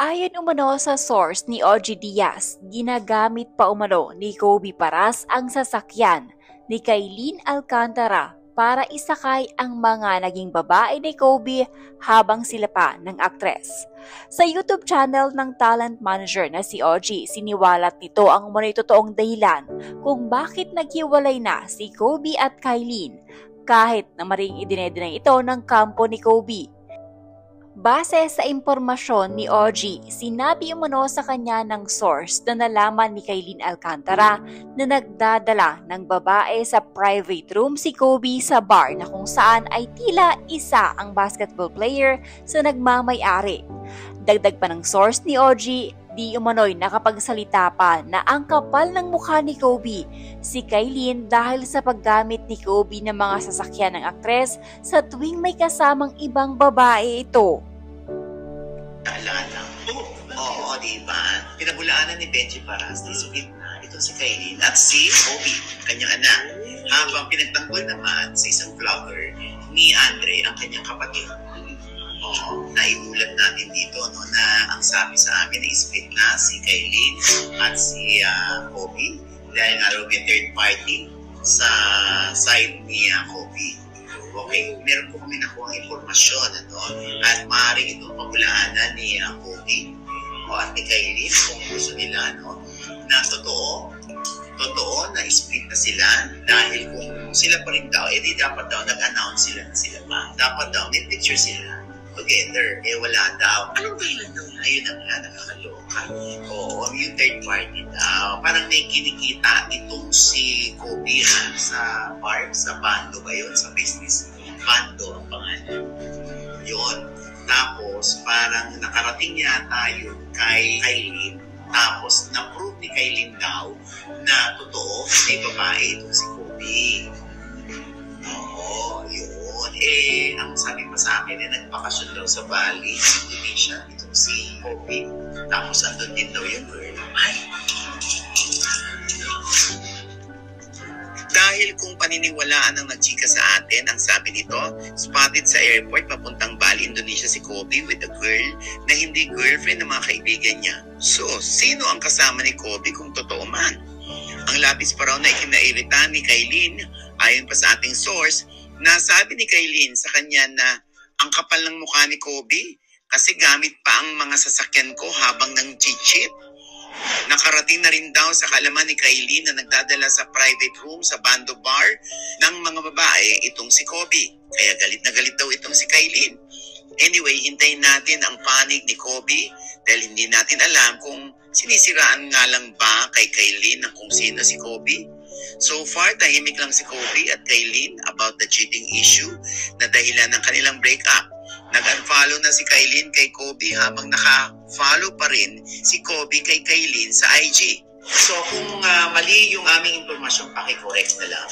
Ayon umano sa source ni OG Diaz, ginagamit pa umano ni Kobe Paras ang sasakyan ni Kailin Alcantara para isakay ang mga naging babae ni Kobe habang sila pa ng aktres. Sa YouTube channel ng talent manager na si OG, siniwalat nito ang umano'y totoong dahilan kung bakit naghiwalay na si Kobe at Kailin, kahit na maring idinedeny ito ng kampo ni Kobe. Base sa impormasyon ni OG, sinabi umano sa kanya ng source na nalaman ni Kailin Alcantara na nagdadala ng babae sa private room si Kobe sa bar na kung saan ay tila isa ang basketball player sa nagmamay-ari. Dagdag pa ng source ni OG, di umano'y nakapagsalita pa na ang kapal ng mukha ni Kobe, si Kailin, dahil sa paggamit ni Kobe ng mga sasakyan ng aktres sa tuwing may kasamang ibang babae ito. Naalala. Oo, diba? Pinabulaanan ni Benji Paras, sweet na ito si Kailin at si Kobe, kanyang anak. Habang pinagtanggol naman sa isang vlogger ni Andre, ang kanyang kapatid. Oo, naiulat natin dito na ang sabi sa amin ay split na si Kailin at si Kobe dahil nga raw may third party sa side ni Kobe. Okay, meron po kami nakuha ang impormasyon at maaaring itong pabulaanan ni Kobe at ni Kailin kung gusto nila na totoo na split na sila dahil kung sila pa rin daw, di dapat daw nag-announce sila na sila pa. Dapat daw may picture sila together. Wala daw. Anong dahilan daw? Ayun ang nga, nakakaloka. Oo, yung third party daw. Parang may kinikita itong si Kobe sa bar, sa bando ba yun? Sa business. Bando ang pangalan. Yun. Tapos, parang nakarating yata yun kay Kailin. Tapos, na-prove ni Kailin daw na totoo may babae itong si Kobe. Oo, yun. Ang sabi pa sa akin, nagpakasyon daw sa Bali, Indonesia, itong si Kobe. Tapos andun din daw yung girl. Ay! Dahil kung paniniwalaan ang nagchika sa atin, ang sabi nito, spotted sa airport papuntang Bali, Indonesia si Kobe with a girl na hindi girlfriend ng mga kaibigan niya. So, sino ang kasama ni Kobe kung totoo man? Ang labis pa raw na ikinairita ni Kailin, ayon pa sa ating source, nasabi ni Kailin sa kanya na ang kapal ng mukha ni Kobe kasi gamit pa ang mga sasakyan ko habang nang chichip. Nakarating na rin daw sa kalaman ni Kailin na nagdadala sa private room sa bando bar ng mga babae itong si Kobe. Kaya galit na galit daw itong si Kailin. Anyway, hintayin natin ang panig ni Kobe dahil hindi natin alam kung sinisiraan nga lang ba kay Kailin ng kung sino si Kobe. So far, tahimik lang si Kobe at Kailin about the cheating issue na dahilan ng kanilang breakup. Nag-unfollow na si Kailin kay Kobe habang naka-follow pa rin si Kobe kay Kailin sa IG. So kung mali yung aming impormasyon, paki-correct na lang.